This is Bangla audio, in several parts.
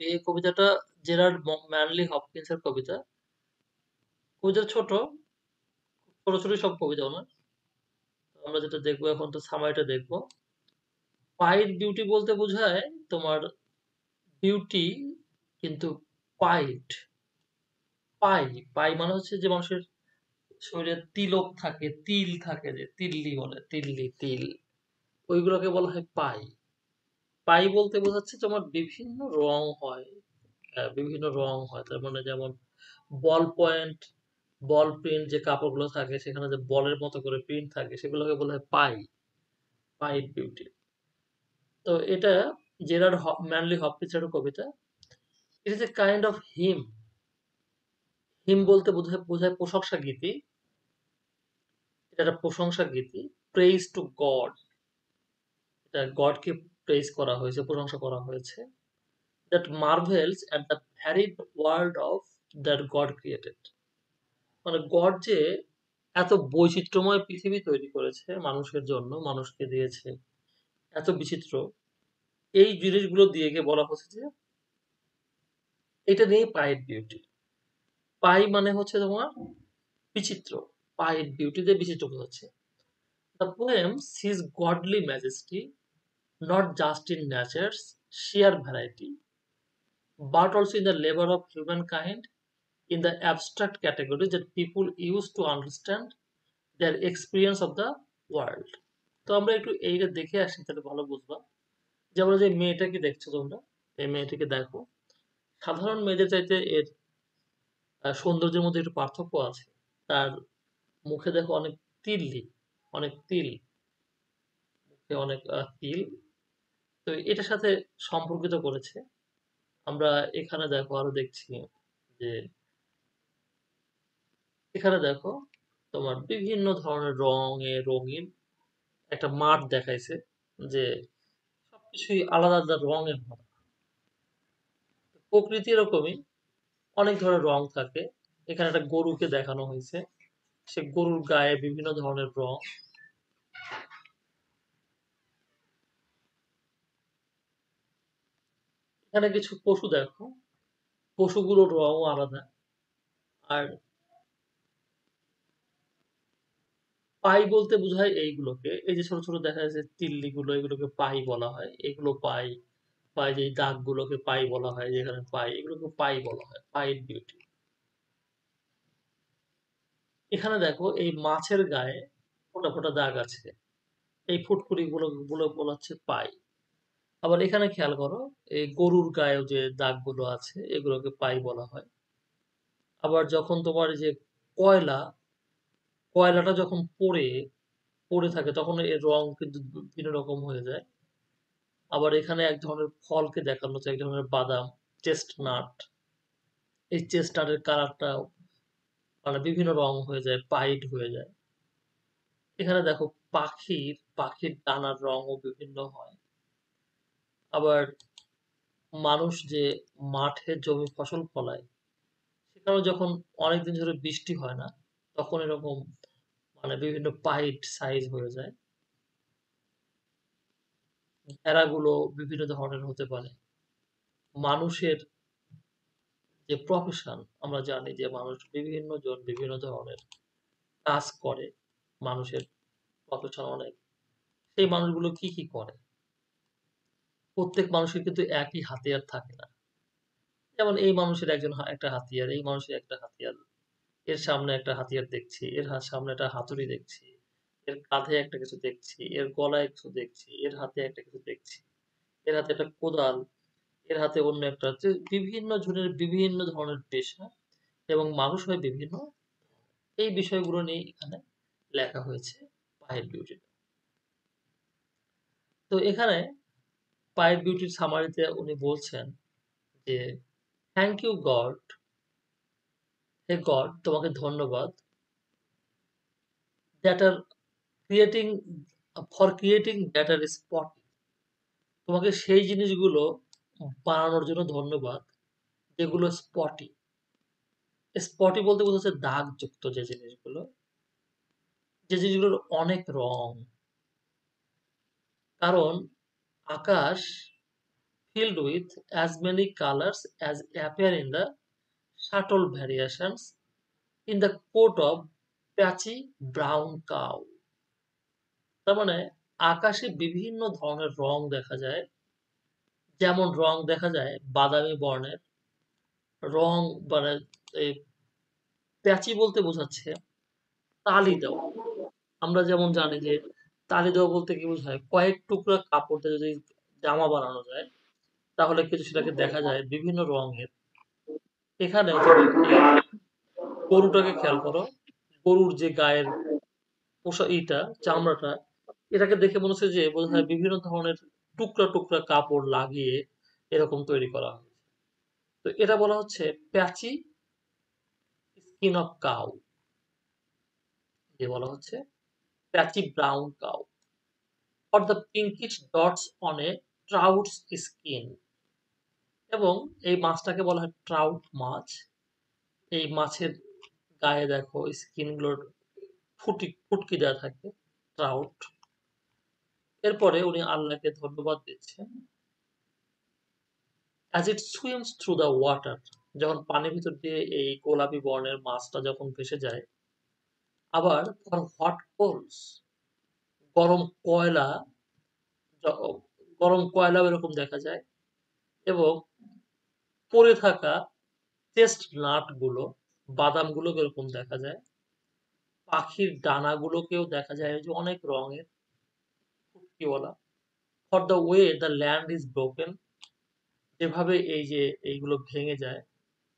এই কবিতাটা জেরার্ড ম্যানলি হপকিন্সের কবিতা। কবিতা ছোট, ছোট ছোট সব কবিতা ওনার। আমরা যেটা দেখবো এখন তো সামারিটা দেখবো। পাইড বিউটি বলতে বোঝায় তোমার বিউটি, কিন্তু পাইড পাই পাই মানে হচ্ছে যে মানুষের শরীরে তিলক থাকে, তিল থাকে, যে তিল্লি বলে, তিল্লি তিল, ওইগুলোকে বলা হয় পাই। পাই বলতে বোঝাচ্ছে তোমার বিভিন্ন রং হয়। বিভিন্ন রং হয়, তার মানে যেমন বল পয়েন্ট, বল প্রিন্ট যে কাপড়গুলো থাকে সেখানে যে বলের মতো করে প্রিন্ট থাকে সেগুলোকে বলা হয় পাই, পাইড বিউটি। তো এটা জেরার্ড ম্যানলি হপকিন্সের কবিতা। It is a kind of hymn. Hymn বলতে বোঝায় বোঝায় প্রশংসা গীতি। এটা একটা প্রশংসা গীতি। প্রেইজ টু গড, এটা গডকে প্রেইজ করা হয়েছে, প্রশংসা করা হয়েছে। That marvels at the varied world of that God created, মানে গড যে এত বৈচিত্র্যময় পৃথিবী তৈরি করেছে মানুষের জন্য, মানুষকে দিয়েছে এত বিচিত্র, এই জিনিসগুলো দিয়ে গিয়ে বলা হচ্ছে যে এটা নিয়ে পাইড বিউটি। পাই মানে হচ্ছে তোমার বিচিত্র, পাইড বিউটি দিয়ে বিচিত্র বোঝাচ্ছে। The poem sees godly majesty not just in nature's sheer variety, but also in the labor of humankind in the abstract categories that people use to understand their experience of the world. তো আমরা একটু এইটা দেখে আসি, তাহলে ভালো বুঝবা। যেমন যে মেয়েটাকে দেখছো তোমরা, এই মেয়েটাকে দেখো, সাধারণ মেয়েদের চাইতে এর সৌন্দর্যের মধ্যে একটু পার্থক্য আছে। তার মুখে দেখো অনেক তিল্লি, অনেক তিল, মুখে অনেক তিল। তো এটার সাথে সম্পর্কিত করেছে। আমরা এখানে দেখো আরো দেখছি যে এখানে দেখো তোমার বিভিন্ন ধরনের রঙে রঙিন একটা মাঠ দেখাইছে, যে সবকিছুই আলাদা আলাদা রঙের ভরা। প্রকৃতি এরকমই, অনেক ধরনের রং থাকে। এখানে একটা গরুকে দেখানো হয়েছে, সে গরুর গায়ে বিভিন্ন ধরনের রং। এখানে কিছু পশু দেখো, পশুগুলোর রঙও আলাদা। আর পাই বলতে বোঝায় এইগুলোকে, এই যে ছোট ছোট দেখা যাচ্ছে তিল্লি গুলো, এগুলোকে পাই বলা হয়। এগুলো পাই, পাই যে দাগগুলোকে পাই বলা হয়, যেখানে পাই, এগুলোকে পাই বলা হয়, পাইড বিউটি। এখানে দেখো এই মাছের গায়ে ফোঁটা ফোঁটা দাগ আছে, এই ফুটকুড়ি গুলো গুলো বলা হচ্ছে পাই। আবার এখানে খেয়াল করো, এই গরুর গায়েও যে দাগগুলো আছে এগুলোকে পাই বলা হয়। আবার যখন তোমার এই যে কয়লা, কয়লাটা যখন পড়ে পড়ে থাকে তখন এর রং কিন্তু বিভিন্ন রকম হয়ে যায়। আবার এখানে এক ধরনের ফলকে দেখানো হচ্ছে, এক ধরনের বাদাম, চেস্টনাট। এই চেস্টনাটের কালারটাও মানে বিভিন্ন রং হয়ে যায়, পাইড হয়ে যায়। এখানে দেখো পাখির ডানার রঙও বিভিন্ন হয়। আবার মানুষ যে মাঠে জমি ফসল ফলায়, সেখানেও যখন অনেকদিন ধরে বৃষ্টি হয় না, তখন এরকম মানে বিভিন্ন পাইড সাইজ হয়ে যায়। ভেড়াগুলো বিভিন্ন ধরনের হতে পারে। মানুষের যে প্রফেশন, আমরা জানি যে মানুষ বিভিন্ন জন বিভিন্ন ধরনের কাজ করে, মানুষের প্রফেশন অনেক। সেই মানুষগুলো কি কি করে? প্রত্যেক মানুষের কিন্তু একই হাতিয়ার থাকে না। যেমন এই মানুষের একটা হাতিয়ার, এই মানুষের একটা হাতিয়ার, এর সামনে একটা হাতিয়ার দেখছি, এর সামনে একটা হাতুড়ি দেখছি, এর কাঁধে একটা কিছু দেখছি, এর গলায় কিছু দেখছি, এর হাতে একটা কিছু দেখছি, এর হাতে একটা কোদাল, এর হাতে অন্য একটা, যে বিভিন্ন জনের বিভিন্ন ধরনের পেশা এবং মানুষ হয় বিভিন্ন। এই বিষয়গুলো নিয়ে এখানে লেখা হয়েছে পাইড বিউটি। তো এখানে পাইড বিউটির সামারিতে উনি বলছেন যে থ্যাংক ইউ গড, হে গড তোমাকে ধন্যবাদ, that are creating, for creating that are spot, তোমাকে সেই জিনিসগুলো বানানোর জন্য ধন্যবাদ যেগুলো স্পটি। স্পটি বলতে বোঝাচ্ছে দাগযুক্ত যে জিনিসগুলো, যে জিনিসগুলোর অনেক রং। কারণ আকাশ filled with as many colors as appear in the subtle variations in the coat of patchy brown cow. তার মানে আকাশে বিভিন্ন ধরনের রং দেখা যায়। যেমন রং দেখা যায় বাদামি বর্ণের রং, মানে এই প্যাচি বলতে বোঝাচ্ছে তালি দেওয়া। আমরা যেমন জানি যে তালি দেওয়া বলতে কি বোঝায়, কয়েক টুকরা কাপড় দিয়ে যদি জামা বানানো যায় তাহলে কিন্তু সেটাকে দেখা যায় বিভিন্ন রঙের। এখানেও তুমি এই গরুটাকে খেয়াল করো, গরুর যে গায়ের চামড়াটা, এটাকে দেখে মনে হচ্ছে যে বোধহয় বিভিন্ন ধরনের টুকরা টুকরা কাপড় লাগিয়ে এরকম তৈরি করা হয়। তো এটা বলা হচ্ছে প্যাচি স্কিন অফ কাউ, যে বলা হচ্ছে patchy brown cow, or the pinkish dots on a trout's skin। এবং এই মাছটাকে বলা হয় ট্রাউট মাছ। এই মাছের গায়ে দেখো স্কিন গুলোর ফুটকি দেওয়া থাকে, ট্রাউট। এরপরে উনি আল্লাহকে ধন্যবাদ দিচ্ছেন। as it swims through the water, যখন পানির ভিতর দিয়ে এই গোলাপি বর্ণের মাছটা যখন ভেসে যায়। আবার for hot coals, গরম কয়লা, গরম কয়লাও এরকম দেখা যায়। এবং পড়ে থাকা চেস্টনাট গুলো, বাদাম গুলো এরকম দেখা যায়। পাখির ডানাগুলোকেও দেখা যায় যে অনেক রঙের, ফুটকিওয়ালা। For the way the land is broken, যেভাবে এই যে এইগুলো ভেঙে যায়,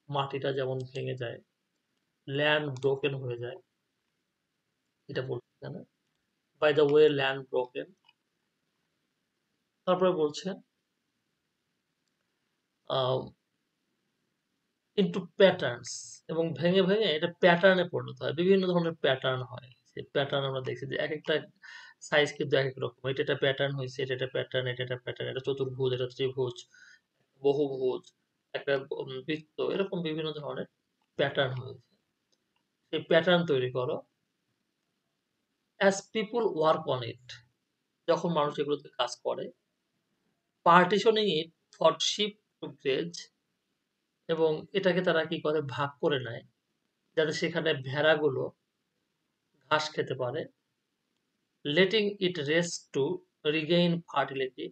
মাটিটা যেমন ভেঙে যায়, ল্যান্ড ব্রোকেন হয়ে যায়, এটা বলছে এখানে। By the way land broken. তারপরে বলছে ইনটু প্যাটার্নস, এবং ভেঙে ভেঙে এটা প্যাটার্নে পরিণত হয়, বিভিন্ন ধরনের প্যাটার্ন হয়। সেই প্যাটার্ন আমরা দেখছি যে এক একটা সাইজ কিন্তু এক এক রকম। এটা একটা প্যাটার্ন হয়েছে, এটা একটা প্যাটার্ন, এটা একটা প্যাটার্ন, এটা চতুর্ভুজ, এটা ত্রিভুজ, বহুভুজ, একটা বৃত্ত, এরকম বিভিন্ন ধরনের প্যাটার্ন হয়েছে। সেই প্যাটার্ন তৈরি করো। As people work on it, যখন মানুষ এগুলোতে কাজ করে। Partitioning it for sheep to graze, এবং এটাকে তারা কি করে ভাগ করে নেয় যাতে সেখানে ভেড়াগুলো ঘাস খেতে পারে। লেটিং ইট রেস্ট টু রিগেইন ফার্টিলিটি,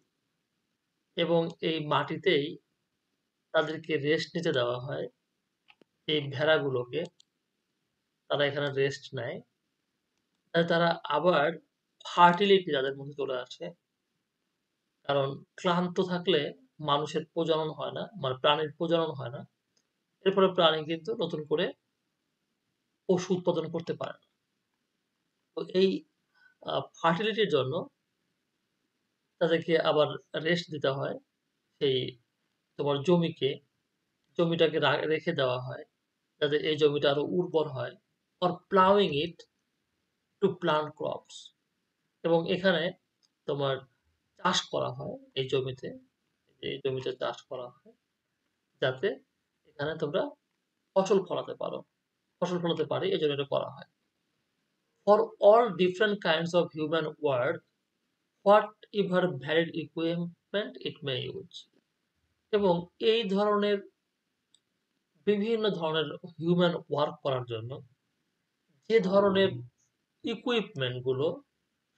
এবং এই মাটিতেই তাদেরকে রেস্ট নিতে দেওয়া হয়। এই ভেড়াগুলোকে তারা এখানে রেস্ট নেয়, যাতে তারা আবার ফার্টিলিটি তাদের মধ্যে চলে আসে। কারণ ক্লান্ত থাকলে মানুষের প্রজনন হয় না, মানে প্রাণীর প্রজনন হয় না। এরপরে প্রাণী কিন্তু নতুন করে পশু উৎপাদন করতে পারে না। তো এই ফার্টিলিটির জন্য তাদেরকে আবার রেস্ট দিতে হয়। সেই তোমার জমিটাকে রেখে দেওয়া হয় যাতে এই জমিটা আরো উর্বর হয়। For ploughing it to plant crops, এবং এখানে তোমার চাষ করা হয় এই জমিতে, এই জমিতে চাষ করা হয় যাতে এখানে তোমরা ফসল ফলাতে পারো, ফসল ফলাতে পারি, এই জন্য এটা করা হয়। For all different kinds of human work, what ever valid equipment it may use, এবং এই ধরনের বিভিন্ন ধরনের হিউম্যান ওয়ার্ক করার জন্য যে ধরনের ইকুইপমেন্ট গুলো,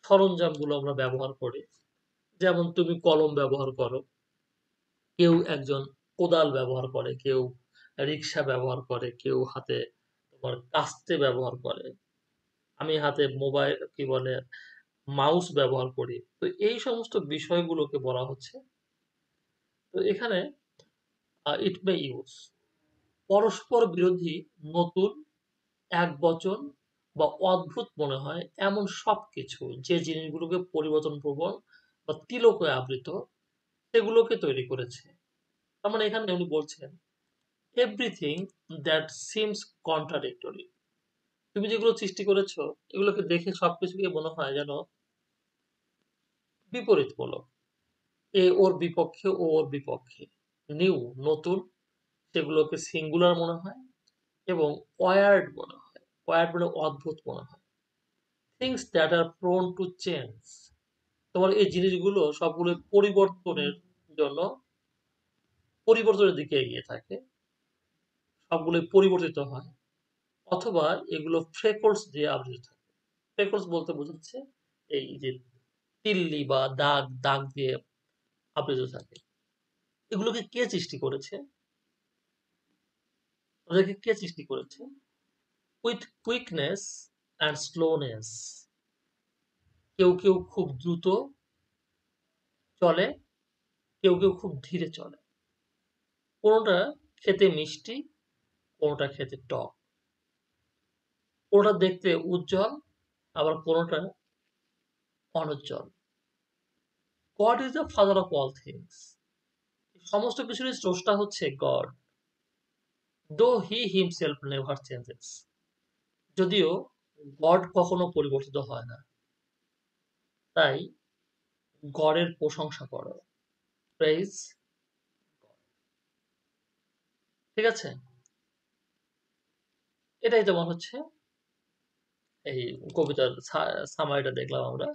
সরঞ্জাম গুলো আমরা ব্যবহার করি। যেমন তুমি কলম ব্যবহার করো, কেউ একজন কোদাল ব্যবহার করে, কেউ রিক্সা ব্যবহার করে, কেউ হাতে তোমার কাস্তে ব্যবহার করে, আমি হাতে মোবাইল কি বলে মাউস ব্যবহার করি। তো এই সমস্ত বিষয়গুলোকে বলা হচ্ছে। তো এখানে ইট মে ইউজ, পরস্পর বিরোধী, নতুন, একবচন বা অদ্ভুত মনে হয় এমন সবকিছু যে জিনিসগুলোকে পরিবর্তন প্রবণ বা তিলকে আবৃত, সেগুলোকে তৈরি করেছে। তার মানে এখানে উনি বলছেন এভরিথিং দ্যাট সিমস কন্ট্রাডিক্টরি, তুমি যেগুলো সৃষ্টি করেছো এগুলোকে দেখে সবকিছুকে মনে হয় যেন বিপরীতমূলক। এ ওর বিপক্ষে, ও ওর বিপক্ষে। নিউ, নতুন, সেগুলোকে সিঙ্গুলার মনে হয়। এবং ওয়ার্ড মনে হয়, ওয়ার্ড মানে অদ্ভুত মনে হয়। Things that are prone to change, তোমার এই জিনিসগুলো সবগুলো পরিবর্তনের জন্য পরিবর্তনের দিকে এগিয়ে থাকে, সবগুলোই পরিবর্তিত হয়, অথবা এগুলো ফ্রেকলস দিয়ে আবৃত থাকে। ফ্রেকলস বলতে বোঝাচ্ছে এই যে তিল্লি বা দাগ দাগ দিয়ে আবৃত থাকে। এগুলোকে কে সৃষ্টি করেছে? ওদেরকে কে সৃষ্টি করেছে? With quickness and slowness. কেউ কেউ খুব দ্রুত চলে, কেউ কেউ খুব ধীরে চলে। কোনোটা খেতে মিষ্টি, কোনোটা খেতে টক, কোনোটা দেখতে উজ্জ্বল, আবার কোনোটা অনুজ্জ্বল। God is the father of all things. সমস্ত কিছুরই স্রষ্টা হচ্ছে God, though he himself never changes. যদিও গড কখনো পরিবর্তিত হয় না, তাই গডের প্রশংসা করো, প্রেইজ। ঠিক আছে, এটাই তোমার হচ্ছে এই কবিতার সামারিটা দেখলাম আমরা।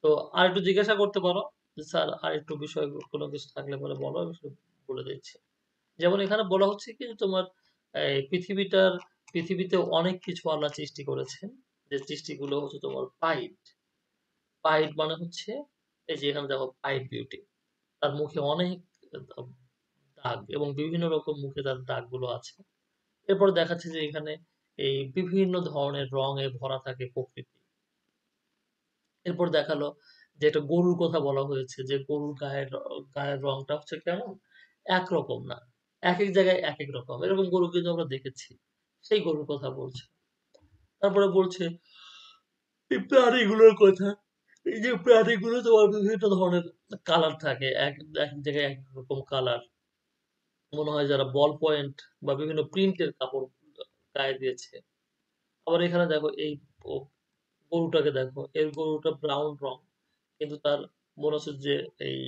তো আর একটু জিজ্ঞাসা করতে পারো যে স্যার আর একটু বিষয় কোনো কিছু থাকলে পরে বলো, আমি শুধু বলে দিচ্ছি। যেমন এখানে বলা হচ্ছে কি যে তোমার এই পৃথিবীতে অনেক কিছু আল্লাহ সৃষ্টি করেছেন, যে সৃষ্টিগুলো হচ্ছে তোমার পাইট। পাইট মানে হচ্ছে এই যে এখানে দেখো পাইট বিউটি, তার মুখে অনেক দাগ এবং বিভিন্ন রকম মুখে তার দাগগুলো আছে। এরপর দেখাচ্ছে যে এখানে এই বিভিন্ন ধরনের রঙে ভরা থাকে প্রকৃতি। এরপর দেখালো যে একটা গরুর কথা বলা হয়েছে, যে গরুর গায়ের রংটা হচ্ছে কেমন, একরকম না, এক এক জায়গায় এক এক রকম। এরকম গরু কিন্তু আমরা দেখেছি, সেই গরুর কথা বলছে। তারপরে বলছে এই প্রাণীগুলোর কথা, এই যে প্রাণীগুলো তোমার বিভিন্ন ধরনের কালার থাকে, এক এক জায়গায় এক রকম কালার। মনে হয় যারা বল পয়েন্ট বা বিভিন্ন প্রিন্টের কাপড় গায়ে দিয়েছে। আবার এখানে দেখো এই ও- গরুটাকে দেখো, এর গরুটা ব্রাউন রং, কিন্তু তার মনে হচ্ছে যে এই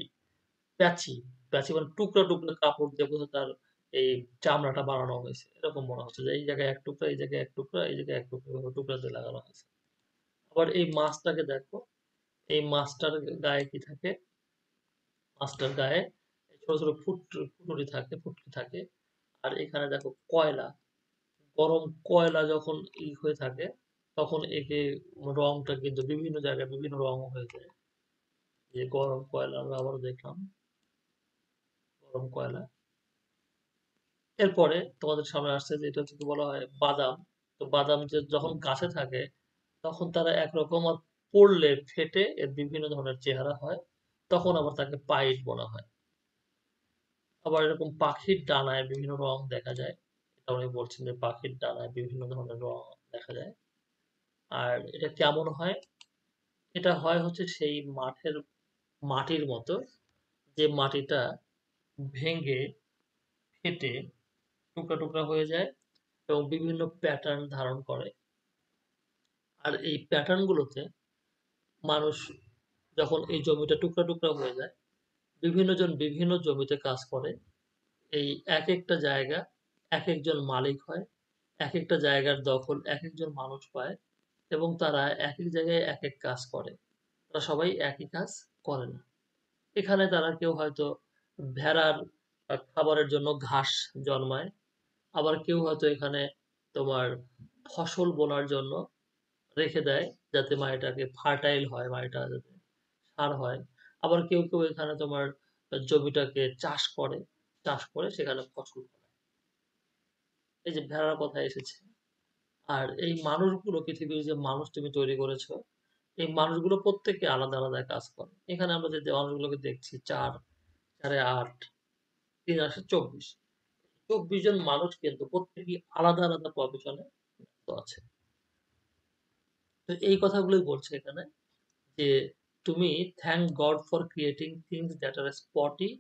প্যাচি, প্যাচি মানে টুকরা টুকরা কাপড় দিয়ে বোধহয় তার এই চামড়াটা বানানো হয়েছে। এরকম মনে হচ্ছে যে এই জায়গায় এক টুকরা, এই জায়গায় এক টুকরা, এই জায়গায় এক টুকরা, এভাবে টুকরা দিয়ে লাগানো হয়েছে। আবার এই মাছটাকে দেখো, এই মাছটার গায়ে কি থাকে? মাছটার গায়ে ছোট ছোট ফুটুরি থাকে, ফুটকি থাকে। আর এখানে দেখো কয়লা, গরম কয়লা যখন হয়ে থাকে, তখন একে রংটা কিন্তু বিভিন্ন জায়গায় বিভিন্ন রং হয়ে যায়। যে গরম কয়লা আমরা আবারও দেখলাম, গরম কয়লা। এরপরে তোমাদের সামনে আসছে যে এটা হচ্ছে কি বলা হয় বাদাম। তো বাদাম যে যখন গাছে থাকে তখন তারা একরকম, আর পড়লে ফেটে এর বিভিন্ন ধরনের চেহারা হয়, তখন আবার তাকে পাইট বলা হয়। আবার এরকম পাখির ডানায় বিভিন্ন রং দেখা যায়, এটা উনি বলছেন যে পাখির ডানায় বিভিন্ন ধরনের রং দেখা যায়। আর এটা কেমন হয়? এটা হয় হচ্ছে সেই মাটির মতো, যে মাটিটা ভেঙে ফেটে টুকরা টুকরা হয়ে যায় এবং বিভিন্ন প্যাটার্ন ধারণ করে। আর এই প্যাটার্ন গুলোতে মানুষ যখন এই জমিটা টুকরা টুকরা হয়ে যায়, বিভিন্ন জন বিভিন্ন জমিতে কাজ করে। এই এক একটা জায়গা এক একজন মালিক হয়, এক একটা জায়গার দখল এক একজন মানুষ পায়, এবং তারা এক এক জায়গায় এক এক কাজ করে। তারা সবাই একই কাজ করে না। এখানে তারা কেউ হয়তো ভেড়ার খাবারের জন্য ঘাস জন্মায়, আবার কেউ হয়তো এখানে তোমার ফসল বোনার জন্য রেখে দেয়, যাতে মাটিটাকে ফার্টাইল হয়, মাটিটা যাতে সার হয়। আবার কেউ কেউ এখানে তোমার জমিটাকে চাষ করে সেখানে ফসল ফলায়। এই যে ভেড়ার কথা এসেছে। আর এই মানুষগুলো, পৃথিবীর যে মানুষ তুমি তৈরি করেছো, এই মানুষগুলো প্রত্যেকে আলাদা আলাদা কাজ করে। এখানে আমরা যে মানুষগুলোকে দেখছি, 4, 4 এ 8, 3 আসে 24, 24 জন মানুষ কিন্তু প্রত্যেকেই আলাদা আলাদা প্রফেশনে আছে। তো এই কথাগুলোই বলছে এখানে যে তুমি thank God for creating things that are spotty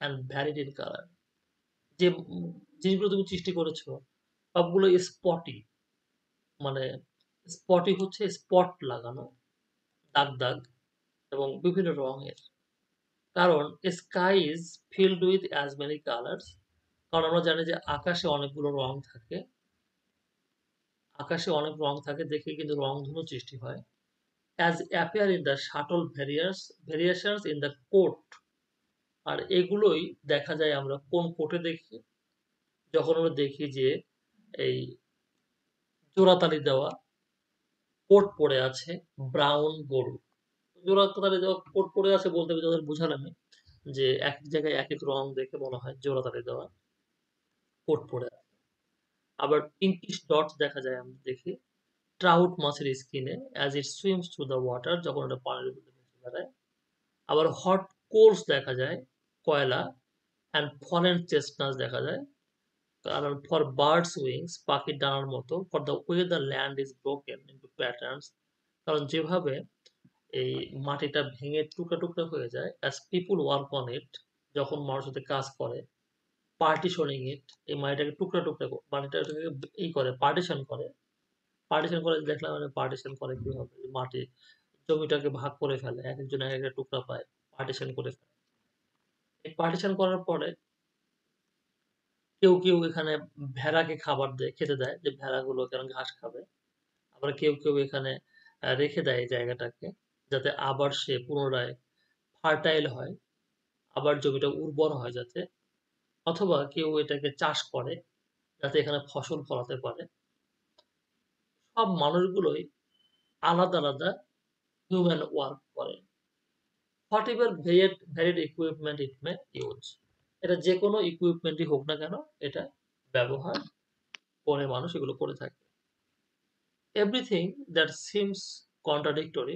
and varied in colour. যে জিনিসগুলো তুমি সৃষ্টি করেছো সবগুলো স্পটি, মানে স্পটি হচ্ছে স্পট লাগানো, দাগ দাগ, এবং বিভিন্ন রঙের। কারণ sky is filled with as many colours. কারণ আমরা জানি যে আকাশে অনেকগুলো রং থাকে, আকাশে অনেক রং থাকে দেখে কিন্তু রংধনু সৃষ্টি হয়। As appear in the shuttle variations in the coat আর এগুলোই দেখা যায় আমরা কোন কোর্টে দেখি? যখন আমরা দেখি যে এই জোড়াতালি দেওয়া কোট পড়ে আছে ব্রাউন গরু। জোড়াতালি দেওয়া কোট পড়ে আছে বলতে যখন বুঝালামই যে একেক জায়গায় একেক রং দেখে মনে হয় জোড়াতালি দেওয়া কোট পড়ে আছে। আবার পিঙ্কিশ ডটস দেখা যায় আমরা দেখি ট্রাউট মাছের স্কিনে as it swims through the water যখন ওটা পানির উপরে ভেসে বেড়ায়। আবার হট কোলস দেখা যায় কয়লা অ্যান্ড ফরেন চেস্টনাটস দেখা যায়। কারণ ফর বার্ডস উইংস পাখির ডানার মতো for the way the land is broken into patterns কারণ যেভাবে এই মাটিটা ভেঙে টুকরা টুকরা হয়ে যায় as people work on it যখন মানুষ এতে কাজ করে পার্টিশনিং ইট এই মাটিটাকে টুকরা টুকরা মাটিটাকে করে পার্টিশন করে দেখলাম মানে পার্টিশন করে কিভাবে মাটি জমিটাকে ভাগ করে ফেলে এক একজন এক একটা টুকরা পায় পার্টিশন করে ফেলে এই পার্টিশন করার পরে কেউ কেউ এখানে ভেড়াকে খাবার দেয় খেতে দেয় যে ভেড়াগুলো কেন ঘাস খাবে আবার কেউ কেউ এখানে রেখে দেয় এই জায়গাটাকে যাতে আবার সে পুনরায় ফার্টাইল হয় আবার জমিটা উর্বর হয় যাতে অথবা কেউ এটাকে চাষ করে যাতে এখানে ফসল ফলাতে পারে সব মানুষগুলোই আলাদা আলাদা হিউম্যান ওয়ার্ক করে হোয়াটএভার ভেরিড ইকুইপমেন্ট ইট মে ইউজ এটা যে কোনো ইকুইপমেন্টই হোক না কেন এটা ব্যবহার করে মানুষ এগুলো করে থাকে এভরিথিং দ্যাট সিমস কন্ট্রাডিক্টরি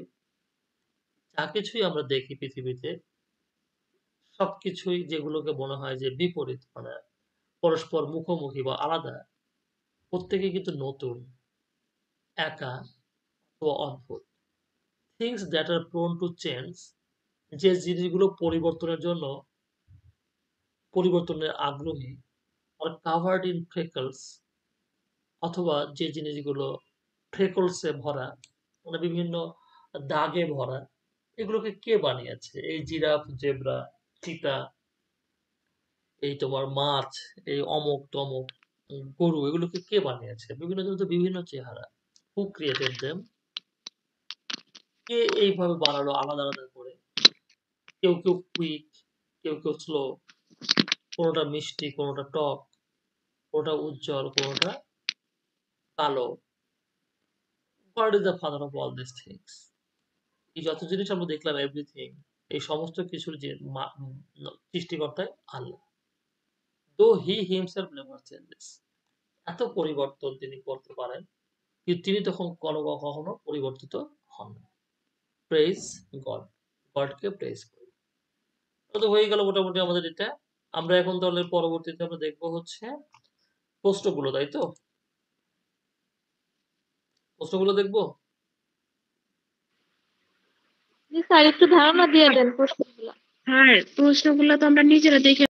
যা কিছুই আমরা দেখি পৃথিবীতে সবকিছুই যেগুলোকে মনে হয় যে বিপরীত মানে পরস্পর মুখোমুখি বা আলাদা প্রত্যেকেই কিন্তু নতুন একা ও অদ্ভুত things that are prone to change যে জিনিসগুলো পরিবর্তনের আগ্রহী আর কাভার্ড ইন ফ্রেকলস অথবা যে জিনিসগুলো ফ্রেকলসে ভরা মানে বিভিন্ন দাগে ভরা এগুলোকে কে বানিয়েছে এই জিরাফ জেব্রা চিতা এই তোমার মাছ এই অমুক তমুক গরু এগুলোকে কে বানিয়েছে বিভিন্ন জনের তো বিভিন্ন চেহারা হু ক্রিয়েটেড দেম কে এইভাবে বানালো আলাদা আলাদা করে কেউ কেউ কুইক কেউ কেউ স্লো কোনোটা মিষ্টি কোনোটা টক কোনোটা উজ্জ্বল কোনোটা কালো God is the father of all these things এই যত জিনিস আমরা দেখলাম এভরিথিং এই সমস্ত কিছুর যে সৃষ্টিকর্তায় আল্লাহ দো হি হিমসেলফ নেভার চেঞ্জেস এত পরিবর্তন তিনি করতে পারেন কিন্তু তিনি তখন কখনো পরিবর্তিত হন না প্রেজ গড গডকে প্রেজ করি তো হয়ে গেল মোটামুটি আমাদের এটা আমরা এখন তাহলে পরবর্তীতে আমরা দেখবো হচ্ছে প্রশ্নগুলো তাই তো প্রশ্নগুলো দেখবো জি স্যার একটু ধারণা দিয়ে দেন প্রশ্নগুলো। হ্যাঁ প্রশ্নগুলো তো আমরা নিজেরা দেখে